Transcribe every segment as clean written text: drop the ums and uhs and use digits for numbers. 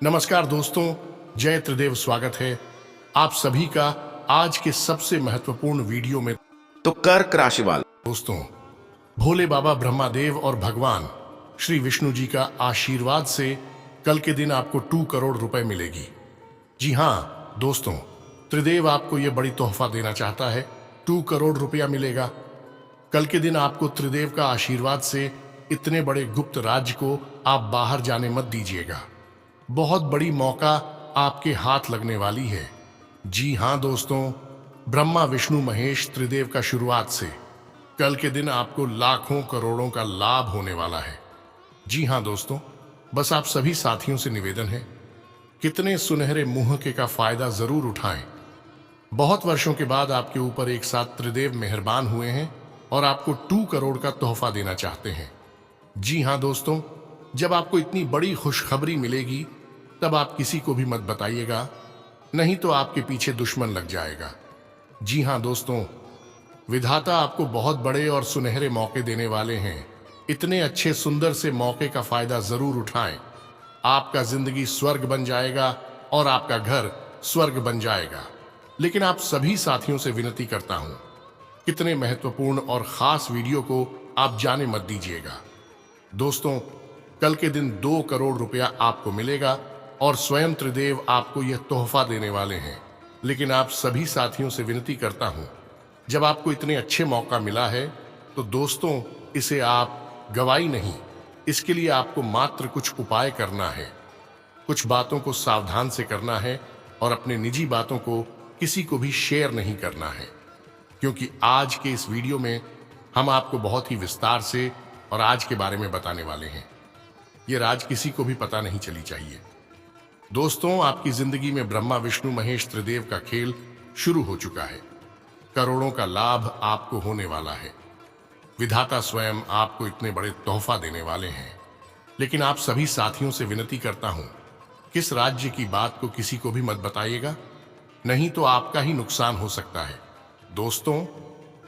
नमस्कार दोस्तों, जय त्रिदेव। स्वागत है आप सभी का आज के सबसे महत्वपूर्ण वीडियो में। तो कर्क राशि वाले दोस्तों, भोले बाबा ब्रह्मादेव और भगवान श्री विष्णु जी का आशीर्वाद से कल के दिन आपको 2 करोड़ रुपए मिलेगी। जी हाँ दोस्तों, त्रिदेव आपको यह बड़ी तोहफा देना चाहता है। 2 करोड़ रुपया मिलेगा। कल के दिन आपको त्रिदेव का आशीर्वाद से इतने बड़े गुप्त राज्य को आप बाहर जाने मत दीजिएगा। बहुत बड़ी मौका आपके हाथ लगने वाली है। जी हाँ दोस्तों, ब्रह्मा विष्णु महेश त्रिदेव का शुरुआत से कल के दिन आपको लाखों करोड़ों का लाभ होने वाला है। जी हाँ दोस्तों, बस आप सभी साथियों से निवेदन है, कितने सुनहरे मुंह के का फायदा जरूर उठाएं। बहुत वर्षों के बाद आपके ऊपर एक साथ त्रिदेव मेहरबान हुए हैं और आपको 2 करोड़ का तोहफा देना चाहते हैं। जी हाँ दोस्तों, जब आपको इतनी बड़ी खुशखबरी मिलेगी तब आप किसी को भी मत बताइएगा, नहीं तो आपके पीछे दुश्मन लग जाएगा। जी हाँ दोस्तों, विधाता आपको बहुत बड़े और सुनहरे मौके देने वाले हैं। इतने अच्छे सुंदर से मौके का फायदा जरूर उठाएं। आपका जिंदगी स्वर्ग बन जाएगा और आपका घर स्वर्ग बन जाएगा। लेकिन आप सभी साथियों से विनती करता हूं, कितने महत्वपूर्ण और खास वीडियो को आप जाने मत दीजिएगा। दोस्तों, कल के दिन 2 करोड़ रुपया आपको मिलेगा और स्वयं त्रिदेव आपको यह तोहफा देने वाले हैं। लेकिन आप सभी साथियों से विनती करता हूं, जब आपको इतने अच्छे मौका मिला है तो दोस्तों इसे आप गवाई नहीं। इसके लिए आपको मात्र कुछ उपाय करना है, कुछ बातों को सावधान से करना है और अपने निजी बातों को किसी को भी शेयर नहीं करना है, क्योंकि आज के इस वीडियो में हम आपको बहुत ही विस्तार से और आज के बारे में बताने वाले हैं। ये राज किसी को भी पता नहीं चली चाहिए। दोस्तों, आपकी जिंदगी में ब्रह्मा विष्णु महेश त्रिदेव का खेल शुरू हो चुका है। करोड़ों का लाभ आपको होने वाला है। विधाता स्वयं आपको इतने बड़े तोहफा देने वाले हैं। लेकिन आप सभी साथियों से विनती करता हूं, किस राज्य की बात को किसी को भी मत बताइएगा, नहीं तो आपका ही नुकसान हो सकता है। दोस्तों,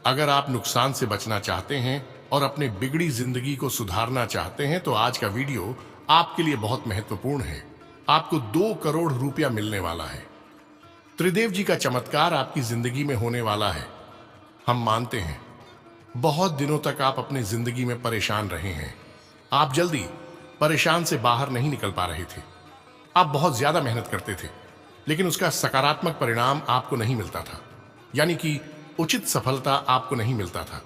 अगर आप नुकसान से बचना चाहते हैं और अपने बिगड़ी जिंदगी को सुधारना चाहते हैं तो आज का वीडियो आपके लिए बहुत महत्वपूर्ण है। आपको 2 करोड़ रुपया मिलने वाला है। त्रिदेव जी का चमत्कार आपकी जिंदगी में होने वाला है। हम मानते हैं बहुत दिनों तक आप अपनी जिंदगी में परेशान रहे हैं। आप जल्दी परेशान से बाहर नहीं निकल पा रहे थे। आप बहुत ज्यादा मेहनत करते थे, लेकिन उसका सकारात्मक परिणाम आपको नहीं मिलता था, यानी कि उचित सफलता आपको नहीं मिलता था।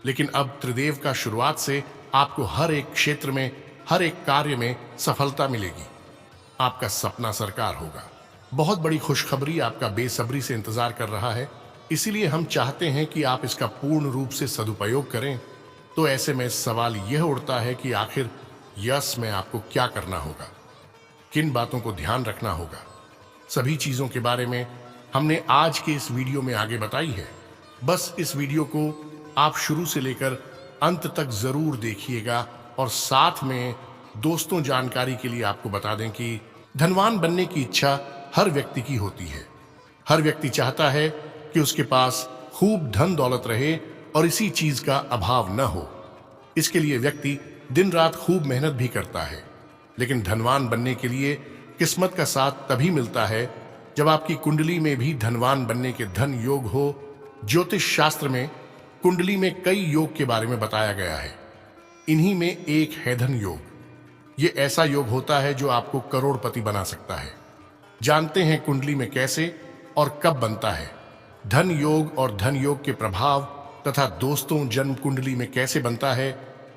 लेकिन अब त्रिदेव का शुरुआत से आपको हर एक क्षेत्र में, हर एक कार्य में सफलता मिलेगी। आपका सपना साकार होगा। बहुत बड़ी खुशखबरी आपका बेसब्री से इंतजार कर रहा है। इसीलिए हम चाहते हैं कि आप इसका पूर्ण रूप से सदुपयोग करें। तो ऐसे में सवाल यह उठता है कि आखिर यश में आपको क्या करना होगा, किन बातों को ध्यान रखना होगा। सभी चीजों के बारे में हमने आज के इस वीडियो में आगे बताई है। बस इस वीडियो को आप शुरू से लेकर अंत तक जरूर देखिएगा। और साथ में दोस्तों, जानकारी के लिए आपको बता दें कि धनवान बनने की इच्छा हर व्यक्ति की होती है। हर व्यक्ति चाहता है कि उसके पास खूब धन दौलत रहे और इसी चीज का अभाव न हो। इसके लिए व्यक्ति दिन रात खूब मेहनत भी करता है। लेकिन धनवान बनने के लिए किस्मत का साथ तभी मिलता है जब आपकी कुंडली में भी धनवान बनने के धन योग हो। ज्योतिष शास्त्र में कुंडली में कई योग के बारे में बताया गया है। इन्हीं में एक है धन योग। ये ऐसा योग होता है जो आपको करोड़पति बना सकता है। जानते हैं कुंडली में कैसे और कब बनता है धन योग और धन योग के प्रभाव तथा दोस्तों, जन्म कुंडली में कैसे बनता है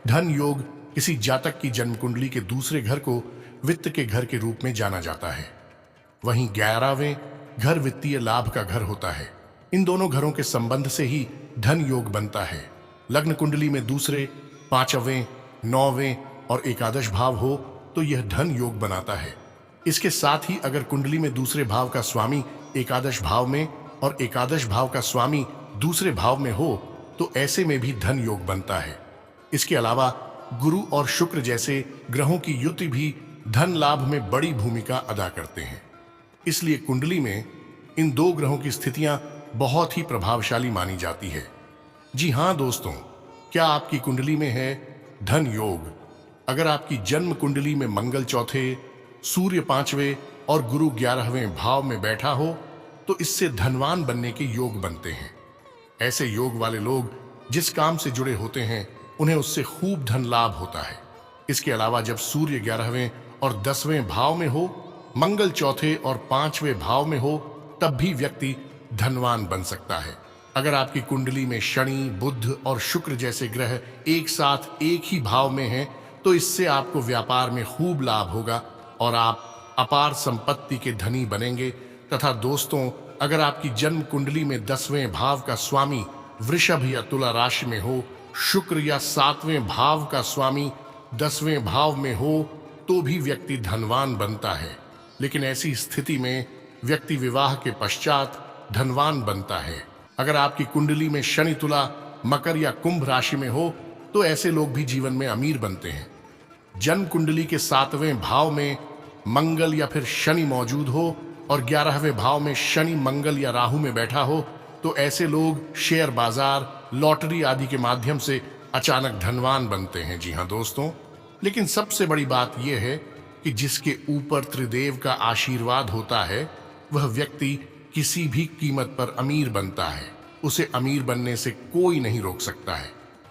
धन योग। किसी जातक की जन्म कुंडली के दूसरे घर को वित्त के घर के रूप में जाना जाता है। वहीं 11वें घर वित्तीय लाभ का घर होता है। इन दोनों घरों के संबंध से ही धन योग बनता है। लग्न कुंडली में दूसरे, 5वें, 9वें और एकादश भाव हो तो यह धन योग बनाता है। इसके साथ ही अगर कुंडली में दूसरे भाव का स्वामी एकादश भाव में और एकादश भाव का स्वामी दूसरे भाव में हो तो ऐसे में भी धन योग बनता है। इसके अलावा गुरु और शुक्र जैसे ग्रहों की युति भी धन लाभ में बड़ी भूमिका अदा करते हैं। इसलिए कुंडली में इन 2 ग्रहों की स्थितियां बहुत ही प्रभावशाली मानी जाती है। जी हाँ दोस्तों, क्या आपकी कुंडली में है धन योग? अगर आपकी जन्म कुंडली में मंगल चौथे, सूर्य 5वें और गुरु 11वें भाव में बैठा हो तो इससे धनवान बनने के योग बनते हैं। ऐसे योग वाले लोग जिस काम से जुड़े होते हैं उन्हें उससे खूब धन लाभ होता है। इसके अलावा जब सूर्य 11वें और 10वें भाव में हो, मंगल चौथे और 5वें भाव में हो, तब भी व्यक्ति धनवान बन सकता है। अगर आपकी कुंडली में शनि, बुध और शुक्र जैसे ग्रह एक साथ एक ही भाव में हैं, तो इससे आपको व्यापार में खूब लाभ होगा और आप अपार संपत्ति के धनी बनेंगे। तथा दोस्तों, अगर आपकी जन्म कुंडली में 10वें भाव का स्वामी वृषभ या तुला राशि में हो, शुक्र या 7वें भाव का स्वामी 10वें भाव में हो, तो भी व्यक्ति धनवान बनता है। लेकिन ऐसी स्थिति में व्यक्ति विवाह के पश्चात धनवान बनता है। अगर आपकी कुंडली में शनि तुला, मकर या कुंभ राशि में हो तो ऐसे लोग भी जीवन में अमीर बनते हैं। जन्म कुंडली के 7वें भाव में मंगल या फिर शनि मौजूद हो और 11वें भाव में शनि, मंगल या राहु में बैठा हो तो ऐसे लोग शेयर बाजार, लॉटरी आदि के माध्यम से अचानक धनवान बनते हैं। जी हाँ दोस्तों, लेकिन सबसे बड़ी बात यह है कि जिसके ऊपर त्रिदेव का आशीर्वाद होता है वह व्यक्ति किसी भी कीमत पर अमीर बनता है। उसे अमीर बनने से कोई नहीं रोक सकता है।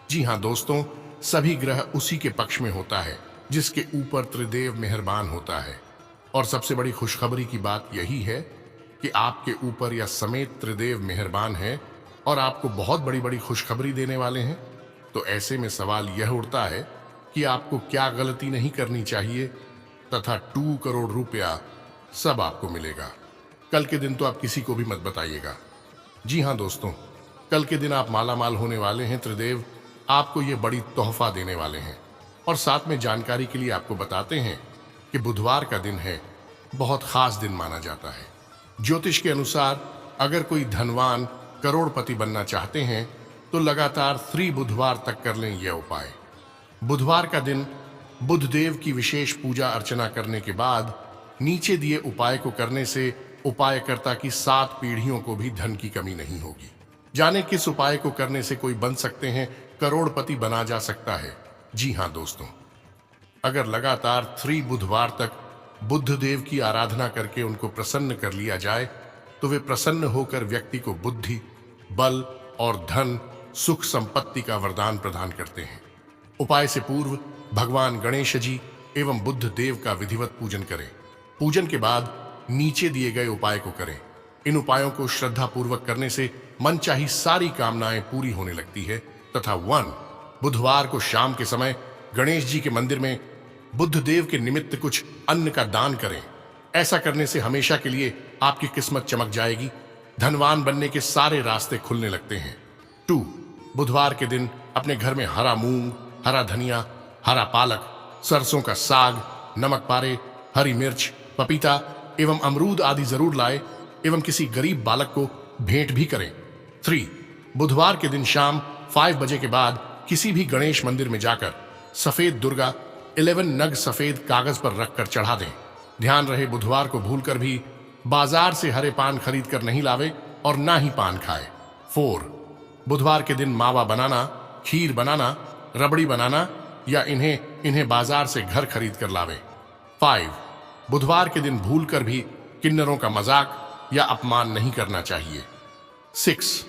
जी हाँ दोस्तों, सभी ग्रह उसी के पक्ष में होता है जिसके ऊपर त्रिदेव मेहरबान होता है। और सबसे बड़ी खुशखबरी की बात यही है कि आपके ऊपर या समेत त्रिदेव मेहरबान है और आपको बहुत बड़ी बड़ी खुशखबरी देने वाले हैं। तो ऐसे में सवाल यह उठता है कि आपको क्या गलती नहीं करनी चाहिए तथा 2 करोड़ रुपया सब आपको मिलेगा। कल के दिन तो आप किसी को भी मत बताइएगा। जी हाँ दोस्तों, कल के दिन आप मालामाल होने वाले हैं। त्रिदेव आपको ये बड़ी तोहफा देने वाले हैं। और साथ में जानकारी के लिए आपको बताते हैं कि बुधवार का दिन है, बहुत खास दिन माना जाता है। ज्योतिष के अनुसार अगर कोई धनवान करोड़पति बनना चाहते हैं तो लगातार 3 बुधवार तक कर लें यह उपाय। बुधवार का दिन बुधदेव की विशेष पूजा अर्चना करने के बाद नीचे दिए उपाय को करने से उपायकर्ता की 7 पीढ़ियों को भी धन की कमी नहीं होगी। जाने किस उपाय को करने से कोई बन सकते हैं, करोड़पति बना जा सकता है। जी हाँ दोस्तों, अगर लगातार 3 बुधवार तक बुद्धदेव की आराधना करके उनको प्रसन्न कर लिया जाए तो वे प्रसन्न होकर व्यक्ति को बुद्धि, बल और धन, सुख संपत्ति का वरदान प्रदान करते हैं। उपाय से पूर्व भगवान गणेश जी एवं बुद्ध देव का विधिवत पूजन करें। पूजन के बाद नीचे दिए गए उपाय को करें। इन उपायों को श्रद्धा पूर्वक करने से मनचाही सारी कामनाएं पूरी होने लगती है। तथा 1 बुधवार को शाम के समय गणेश जी के मंदिर में बुद्ध देव के निमित्त कुछ अन्न का दान करें। ऐसा करने से हमेशा के लिए आपकी किस्मत चमक जाएगी। धनवान बनने के सारे रास्ते खुलने लगते हैं। 2 बुधवार के दिन अपने घर में हरा मूंग, हरा धनिया, हरा पालक, सरसों का साग, नमक पारे, हरी मिर्च, पपीता एवं अमरूद आदि जरूर लाए एवं किसी गरीब बालक को भेंट भी करें। 3 बुधवार के दिन शाम 5 बजे के बाद किसी भी गणेश मंदिर में जाकर सफेद दुर्गा 11 नग सफेद कागज पर रखकर चढ़ा दें। ध्यान रहे बुधवार को भूलकर भी बाजार से हरे पान खरीद कर नहीं लावे और ना ही पान खाए। 4 बुधवार के दिन मावा बनाना, खीर बनाना, रबड़ी बनाना या इन्हें बाजार से घर खरीद कर लावे। 5 बुधवार के दिन भूलकर भी किन्नरों का मजाक या अपमान नहीं करना चाहिए। 6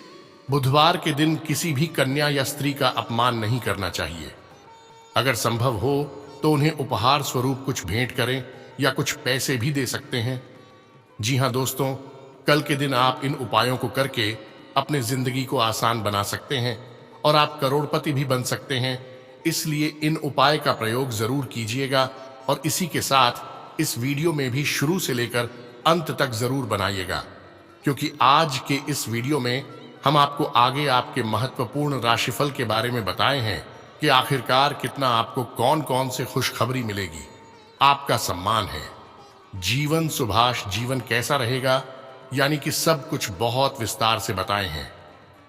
बुधवार के दिन किसी भी कन्या या स्त्री का अपमान नहीं करना चाहिए। अगर संभव हो तो उन्हें उपहार स्वरूप कुछ भेंट करें या कुछ पैसे भी दे सकते हैं। जी हाँ दोस्तों, कल के दिन आप इन उपायों को करके अपने जिंदगी को आसान बना सकते हैं और आप करोड़पति भी बन सकते हैं। इसलिए इन उपाय का प्रयोग जरूर कीजिएगा और इसी के साथ इस वीडियो में भी शुरू से लेकर अंत तक जरूर बनाइएगा, क्योंकि आज के इस वीडियो में हम आपको आगे आपके महत्वपूर्ण राशिफल के बारे में बताए हैं कि आखिरकार कितना आपको कौन कौन से खुशखबरी मिलेगी। आपका सम्मान है। जीवन सुभाष जीवन कैसा रहेगा, यानी कि सब कुछ बहुत विस्तार से बताए हैं।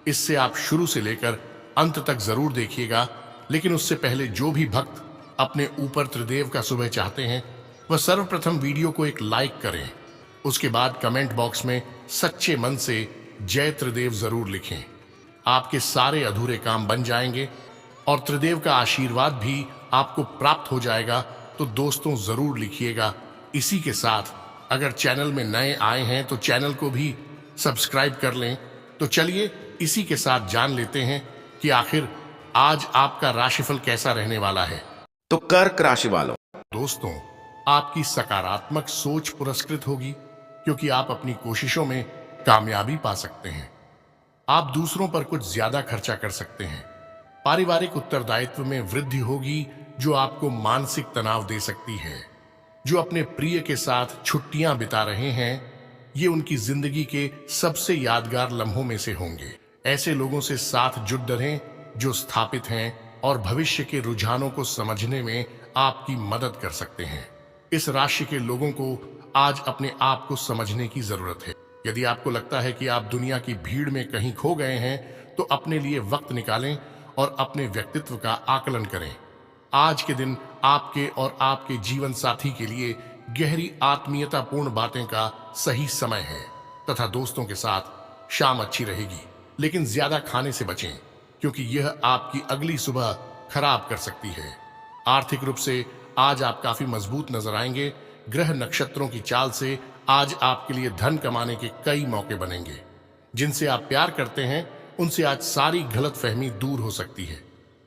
इससे आप शुरू से लेकर अंत तक जरूर देखिएगा। लेकिन उससे पहले जो भी भक्त अपने ऊपर त्रिदेव का शुभ चाहते हैं वह सर्वप्रथम वीडियो को एक लाइक करें। उसके बाद कमेंट बॉक्स में सच्चे मन से जय त्रिदेव जरूर लिखें। आपके सारे अधूरे काम बन जाएंगे और त्रिदेव का आशीर्वाद भी आपको प्राप्त हो जाएगा। तो दोस्तों जरूर लिखिएगा इसी के साथ अगर चैनल में नए आए हैं तो चैनल को भी सब्सक्राइब कर लें। तो चलिए इसी के साथ जान लेते हैं कि आखिर आज आपका राशिफल कैसा रहने वाला है। तो कर्क राशि वालों, दोस्तों, आपकी सकारात्मक सोच पुरस्कृत होगी क्योंकि आप अपनी कोशिशों में कामयाबी पा सकते हैं। आप दूसरों पर कुछ ज्यादा खर्चा कर सकते हैं। पारिवारिक उत्तरदायित्व में वृद्धि होगी जो आपको मानसिक तनाव दे सकती है। जो अपने प्रिय के साथ छुट्टियां बिता रहे हैं, ये उनकी जिंदगी के सबसे यादगार लम्हों में से होंगे। ऐसे लोगों से साथ जुड़ रहें जो स्थापित हैं और भविष्य के रुझानों को समझने में आपकी मदद कर सकते हैं। इस राशि के लोगों को आज अपने आप को समझने की जरूरत है। यदि आपको लगता है कि आप दुनिया की भीड़ में कहीं खो गए हैं, तो अपने लिए वक्त निकालें और अपने व्यक्तित्व का आकलन करें। आज के दिन आपके और आपके जीवन साथी के लिए गहरी आत्मीयतापूर्ण बातें का सही समय है तथा दोस्तों के साथ शाम अच्छी रहेगी, लेकिन ज्यादा खाने से बचें क्योंकि यह आपकी अगली सुबह खराब कर सकती है। आर्थिक रूप से आज आप काफी मजबूत नजर आएंगे। ग्रह नक्षत्रों की चाल से आज आपके लिए धन कमाने के कई मौके बनेंगे। जिनसे आप प्यार करते हैं उनसे आज सारी गलतफहमी दूर हो सकती है।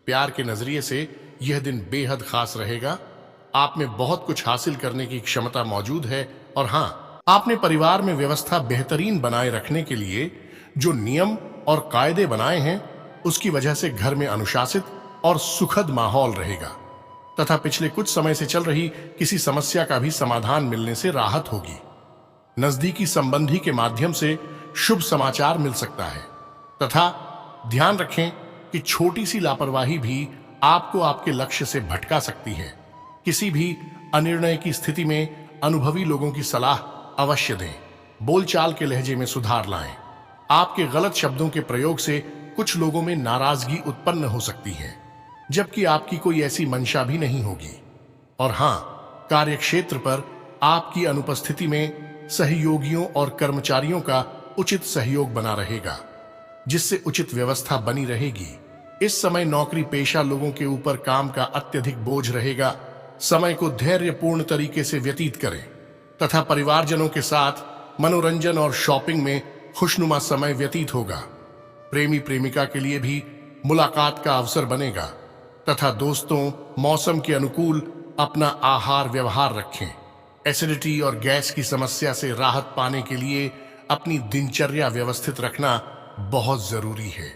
प्यार के नजरिए से यह दिन बेहद खास रहेगा। आप में बहुत कुछ हासिल करने की क्षमता मौजूद है और हाँ, आपने परिवार में व्यवस्था बेहतरीन बनाए रखने के लिए जो नियम और कायदे बनाए हैं, उसकी वजह से घर में अनुशासित और सुखद माहौल रहेगा तथा पिछले कुछ समय से चल रही किसी समस्या का भी समाधान मिलने से राहत होगी। नजदीकी संबंधी के माध्यम से शुभ समाचार मिल सकता है तथा ध्यान रखें कि छोटी सी लापरवाही भी आपको आपके लक्ष्य से भटका सकती है। किसी भी अनिर्णय की स्थिति में अनुभवी लोगों की सलाह अवश्य दें। बोलचाल के लहजे में सुधार लाएं। आपके गलत शब्दों के प्रयोग से कुछ लोगों में नाराजगी उत्पन्न हो सकती है, जबकि आपकी कोई ऐसी मंशा भी नहीं होगी। और हाँ, कार्यक्षेत्र पर आपकी अनुपस्थिति में सहयोगियों और कर्मचारियों का उचित सहयोग बना रहेगा, जिससे उचित व्यवस्था बनी रहेगी। इस समय नौकरी पेशा लोगों के ऊपर काम का अत्यधिक बोझ रहेगा। समय को धैर्यपूर्ण तरीके से व्यतीत करें तथा परिवारजनों के साथ मनोरंजन और शॉपिंग में खुशनुमा समय व्यतीत होगा। प्रेमी प्रेमिका के लिए भी मुलाकात का अवसर बनेगा तथा दोस्तों, मौसम के अनुकूल अपना आहार व्यवहार रखें। एसिडिटी और गैस की समस्या से राहत पाने के लिए अपनी दिनचर्या व्यवस्थित रखना बहुत जरूरी है।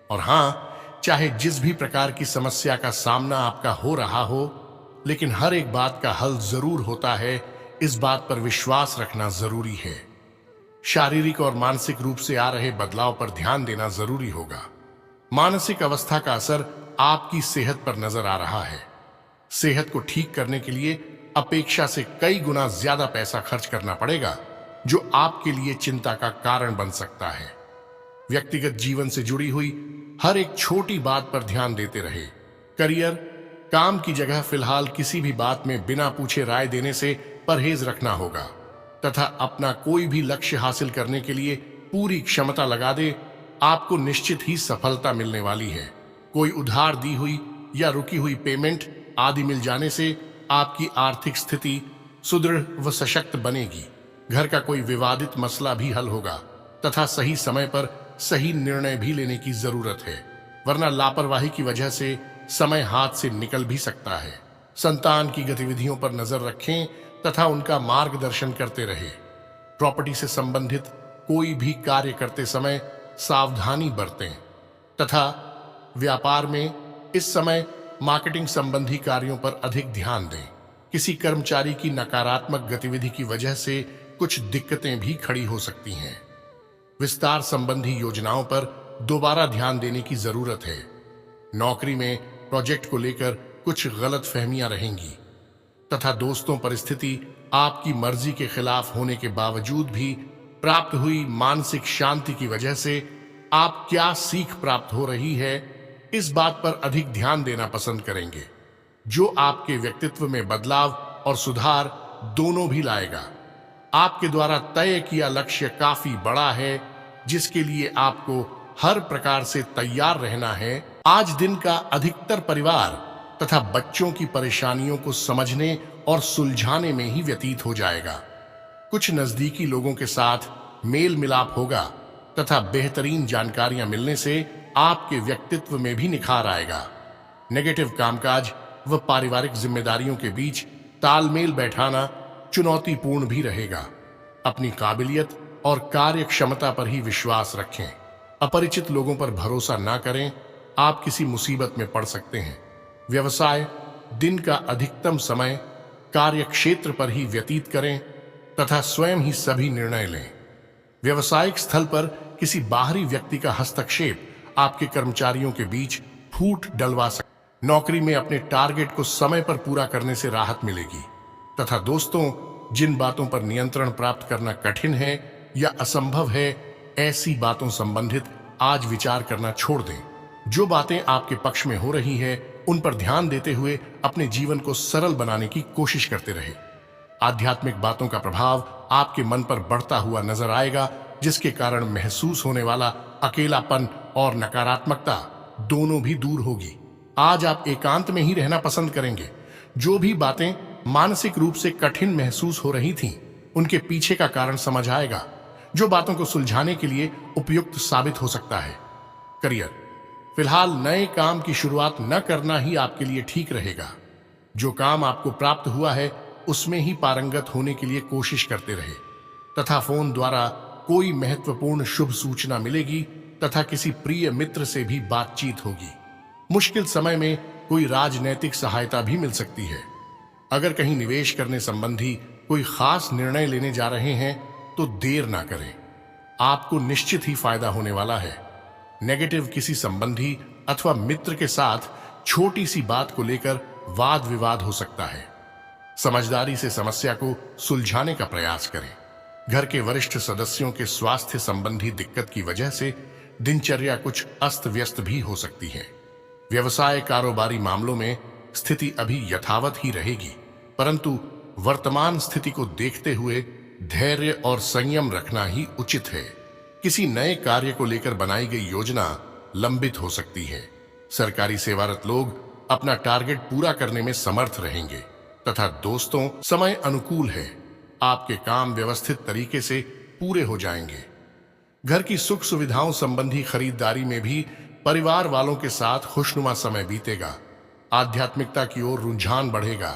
और हाँ, चाहे जिस भी प्रकार की समस्या का सामना आपका हो रहा हो, लेकिन हर एक बात का हल जरूर होता है, इस बात पर विश्वास रखना जरूरी है। शारीरिक और मानसिक रूप से आ रहे बदलाव पर ध्यान देना जरूरी होगा। मानसिक अवस्था का असर आपकी सेहत पर नजर आ रहा है। सेहत को ठीक करने के लिए अपेक्षा से कई गुना ज्यादा पैसा खर्च करना पड़ेगा, जो आपके लिए चिंता का कारण बन सकता है। व्यक्तिगत जीवन से जुड़ी हुई हर एक छोटी बात पर ध्यान देते रहे। करियर, काम की जगह फिलहाल किसी भी बात में बिना पूछे राय देने से परहेज रखना होगा तथा अपना कोई भी लक्ष्य हासिल करने के लिए पूरी क्षमता लगा दे। आपको निश्चित ही सफलता मिलने वाली है। कोई उधार दी हुई या रुकी हुई पेमेंट आदि मिल जाने से आपकी आर्थिक स्थिति सुदृढ़ व सशक्त बनेगी। घर का कोई विवादित मसला भी हल होगा तथा सही समय पर सही निर्णय भी लेने की जरूरत है, वरना लापरवाही की वजह से समय हाथ से निकल भी सकता है। संतान की गतिविधियों पर नजर रखें तथा उनका मार्गदर्शन करते रहे। प्रॉपर्टी से संबंधित कोई भी कार्य करते समय सावधानी बरतें तथा व्यापार में इस समय मार्केटिंग संबंधी कार्यों पर अधिक ध्यान दें। किसी कर्मचारी की नकारात्मक गतिविधि की वजह से कुछ दिक्कतें भी खड़ी हो सकती हैं। विस्तार संबंधी योजनाओं पर दोबारा ध्यान देने की जरूरत है। नौकरी में प्रोजेक्ट को लेकर कुछ गलत फहमियां रहेंगी तथा दोस्तों परिस्थिति आपकी मर्जी के खिलाफ होने के बावजूद भी प्राप्त हुई मानसिक शांति की वजह से आप क्या सीख प्राप्त हो रही है, इस बात पर अधिक ध्यान देना पसंद करेंगे, जो आपके व्यक्तित्व में बदलाव और सुधार दोनों भी लाएगा। आपके द्वारा तय किया लक्ष्य काफी बड़ा है, जिसके लिए आपको हर प्रकार से तैयार रहना है। आज दिन का अधिकतर परिवार तथा बच्चों की परेशानियों को समझने और सुलझाने में ही व्यतीत हो जाएगा। कुछ नजदीकी लोगों के साथ मेल मिलाप होगा तथा बेहतरीन जानकारियां मिलने से आपके व्यक्तित्व में भी निखार आएगा। नेगेटिव कामकाज व पारिवारिक जिम्मेदारियों के बीच तालमेल बैठाना चुनौतीपूर्ण भी रहेगा। अपनी काबिलियत और कार्य क्षमता पर ही विश्वास रखें। अपरिचित लोगों पर भरोसा ना करें, आप किसी मुसीबत में पड़ सकते हैं। व्यवसाय, दिन का अधिकतम समय कार्य क्षेत्र पर ही व्यतीत करें तथा स्वयं ही सभी निर्णय लें। व्यवसायिक स्थल पर किसी बाहरी व्यक्ति का हस्तक्षेप आपके कर्मचारियों के बीच फूट डलवा सकता। नौकरी में अपने टारगेट को समय पर पूरा करने से राहत मिलेगी तथा दोस्तों, जिन बातों पर नियंत्रण प्राप्त करना कठिन है या असंभव है, ऐसी बातों संबंधित आज विचार करना छोड़ दें। जो बातें आपके पक्ष में हो रही है, उन पर ध्यान देते हुए अपने जीवन को सरल बनाने की कोशिश करते रहे। आध्यात्मिक बातों का प्रभाव आपके मन पर बढ़ता हुआ नजर आएगा, जिसके कारण महसूस होने वाला अकेलापन और नकारात्मकता दोनों भी दूर होगी। आज आप एकांत में ही रहना पसंद करेंगे। जो भी बातें मानसिक रूप से कठिन महसूस हो रही थीं, उनके पीछे का कारण समझ आएगा, जो बातों को सुलझाने के लिए उपयुक्त साबित हो सकता है। करियर, फिलहाल नए काम की शुरुआत न करना ही आपके लिए ठीक रहेगा। जो काम आपको प्राप्त हुआ है, उसमें ही पारंगत होने के लिए कोशिश करते रहे तथा फोन द्वारा कोई महत्वपूर्ण शुभ सूचना मिलेगी तथा किसी प्रिय मित्र से भी बातचीत होगी। मुश्किल समय में कोई राजनैतिक सहायता भी मिल सकती है। अगर कहीं निवेश करने संबंधी कोई खास निर्णय लेने जा रहे हैं तो देर ना करें, आपको निश्चित ही फायदा होने वाला है। नेगेटिव किसी संबंधी अथवा मित्र के साथ छोटी सी बात को लेकर वाद विवाद हो सकता है। समझदारी से समस्या को सुलझाने का प्रयास करें। घर के वरिष्ठ सदस्यों के स्वास्थ्य संबंधी दिक्कत की वजह से दिनचर्या कुछ अस्त व्यस्त भी हो सकती है। व्यवसाय कारोबारी मामलों में स्थिति अभी यथावत ही रहेगी, परंतु वर्तमान स्थिति को देखते हुए धैर्य और संयम रखना ही उचित है। किसी नए कार्य को लेकर बनाई गई योजना लंबित हो सकती है। सरकारी सेवारत लोग अपना टारगेट पूरा करने में समर्थ रहेंगे तथा दोस्तों, समय अनुकूल है। आपके काम व्यवस्थित तरीके से पूरे हो जाएंगे। घर की सुख सुविधाओं संबंधी खरीदारी में भी परिवार वालों के साथ खुशनुमा समय बीतेगा। आध्यात्मिकता की ओर रुझान बढ़ेगा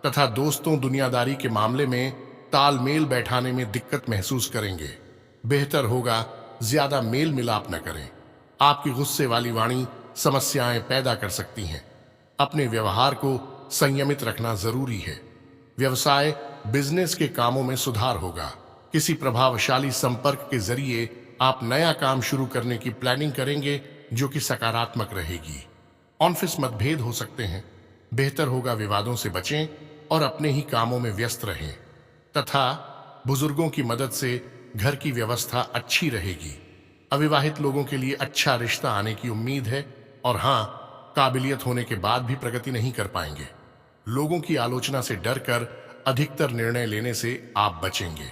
तथा दोस्तों, दुनियादारी के मामले में तालमेल बैठाने में दिक्कत महसूस करेंगे। बेहतर होगा ज्यादा मेल मिलाप न करें। आपकी गुस्से वाली वाणी समस्याएं पैदा कर सकती हैं। अपने व्यवहार को संयमित रखना जरूरी है। व्यवसाय, बिजनेस के कामों में सुधार होगा। किसी प्रभावशाली संपर्क के जरिए आप नया काम शुरू करने की प्लानिंग करेंगे, जो कि सकारात्मक रहेगी। ऑफिस मतभेद हो सकते हैं। बेहतर होगा विवादों से बचें और अपने ही कामों में व्यस्त रहें तथा बुजुर्गों की मदद से घर की व्यवस्था अच्छी रहेगी। अविवाहित लोगों के लिए अच्छा रिश्ता आने की उम्मीद है और हाँ, काबिलियत होने के बाद भी प्रगति नहीं कर पाएंगे। लोगों की आलोचना से डरकर अधिकतर निर्णय लेने से आप बचेंगे।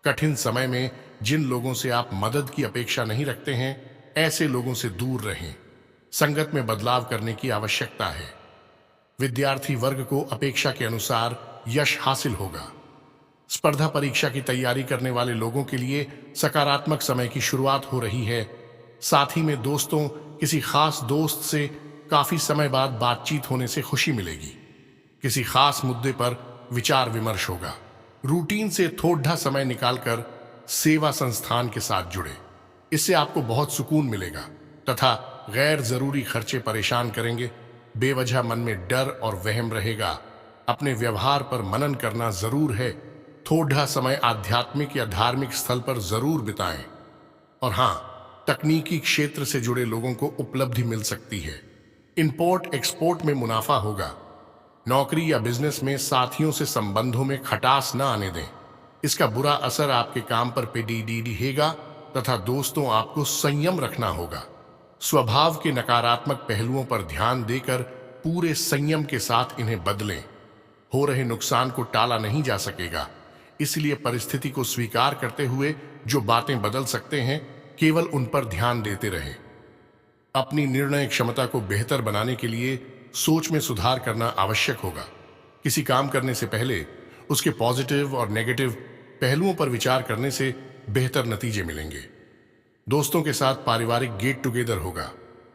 कठिन समय में जिन लोगों से आप मदद की अपेक्षा नहीं रखते हैं, ऐसे लोगों से दूर रहें। संगत में बदलाव करने की आवश्यकता है। विद्यार्थी वर्ग को अपेक्षा के अनुसार यश हासिल होगा। स्पर्धा परीक्षा की तैयारी करने वाले लोगों के लिए सकारात्मक समय की शुरुआत हो रही है। साथ ही में दोस्तों, किसी खास दोस्त से काफी समय बाद बातचीत होने से खुशी मिलेगी। किसी खास मुद्दे पर विचार विमर्श होगा। रूटीन से थोड़ा समय निकालकर सेवा संस्थान के साथ जुड़े, इससे आपको बहुत सुकून मिलेगा तथा गैर जरूरी खर्चे परेशान करेंगे। बेवजह मन में डर और वहम रहेगा। अपने व्यवहार पर मनन करना जरूर है। थोड़ा समय आध्यात्मिक या धार्मिक स्थल पर जरूर बिताएं। और हाँ, तकनीकी क्षेत्र से जुड़े लोगों को उपलब्धि मिल सकती है। इंपोर्ट एक्सपोर्ट में मुनाफा होगा। नौकरी या बिजनेस में साथियों से संबंधों में खटास न आने दें। इसका बुरा असर आपके काम पर पड़ेगा तथा दोस्तों, आपको संयम रखना होगा। स्वभाव के नकारात्मक पहलुओं पर ध्यान देकर पूरे संयम के साथ इन्हें बदलें। हो रहे नुकसान को टाला नहीं जा सकेगा, इसलिए परिस्थिति को स्वीकार करते हुए जो बातें बदल सकते हैं, केवल उन पर ध्यान देते रहें। अपनी निर्णय क्षमता को बेहतर बनाने के लिए सोच में सुधार करना आवश्यक होगा। किसी काम करने से पहले उसके पॉजिटिव और नेगेटिव पहलुओं पर विचार करने से बेहतर नतीजे मिलेंगे। दोस्तों के साथ पारिवारिक गेट टुगेदर होगा।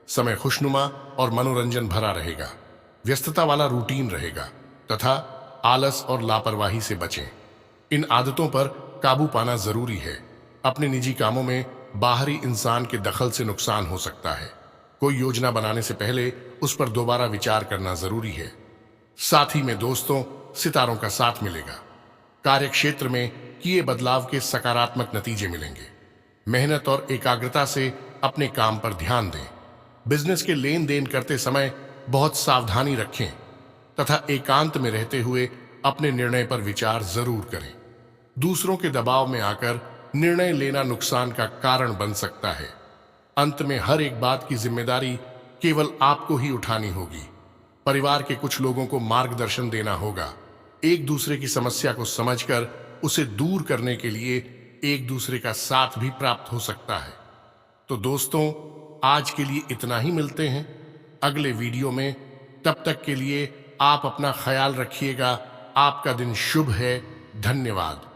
समय खुशनुमा और मनोरंजन भरा रहेगा। व्यस्तता वाला रूटीन रहेगा तथा आलस और लापरवाही से बचें। इन आदतों पर काबू पाना जरूरी है। अपने निजी कामों में बाहरी इंसान के दखल से नुकसान हो सकता है। कोई योजना बनाने से पहले उस पर दोबारा विचार करना जरूरी है। साथ ही में दोस्तों, सितारों का साथ मिलेगा। कार्य क्षेत्र में किए बदलाव के सकारात्मक नतीजे मिलेंगे। मेहनत और एकाग्रता से अपने काम पर ध्यान दें। बिजनेस के लेन देन करते समय बहुत सावधानी रखें तथा एकांत में रहते हुए अपने निर्णय पर विचार जरूर करें। दूसरों के दबाव में आकर निर्णय लेना नुकसान का कारण बन सकता है। अंत में हर एक बात की जिम्मेदारी केवल आपको ही उठानी होगी। परिवार के कुछ लोगों को मार्गदर्शन देना होगा। एक दूसरे की समस्या को समझकर उसे दूर करने के लिए एक दूसरे का साथ भी प्राप्त हो सकता है। तो दोस्तों, आज के लिए इतना ही। मिलते हैं अगले वीडियो में। तब तक के लिए आप अपना ख्याल रखिएगा। आपका दिन शुभ है। धन्यवाद।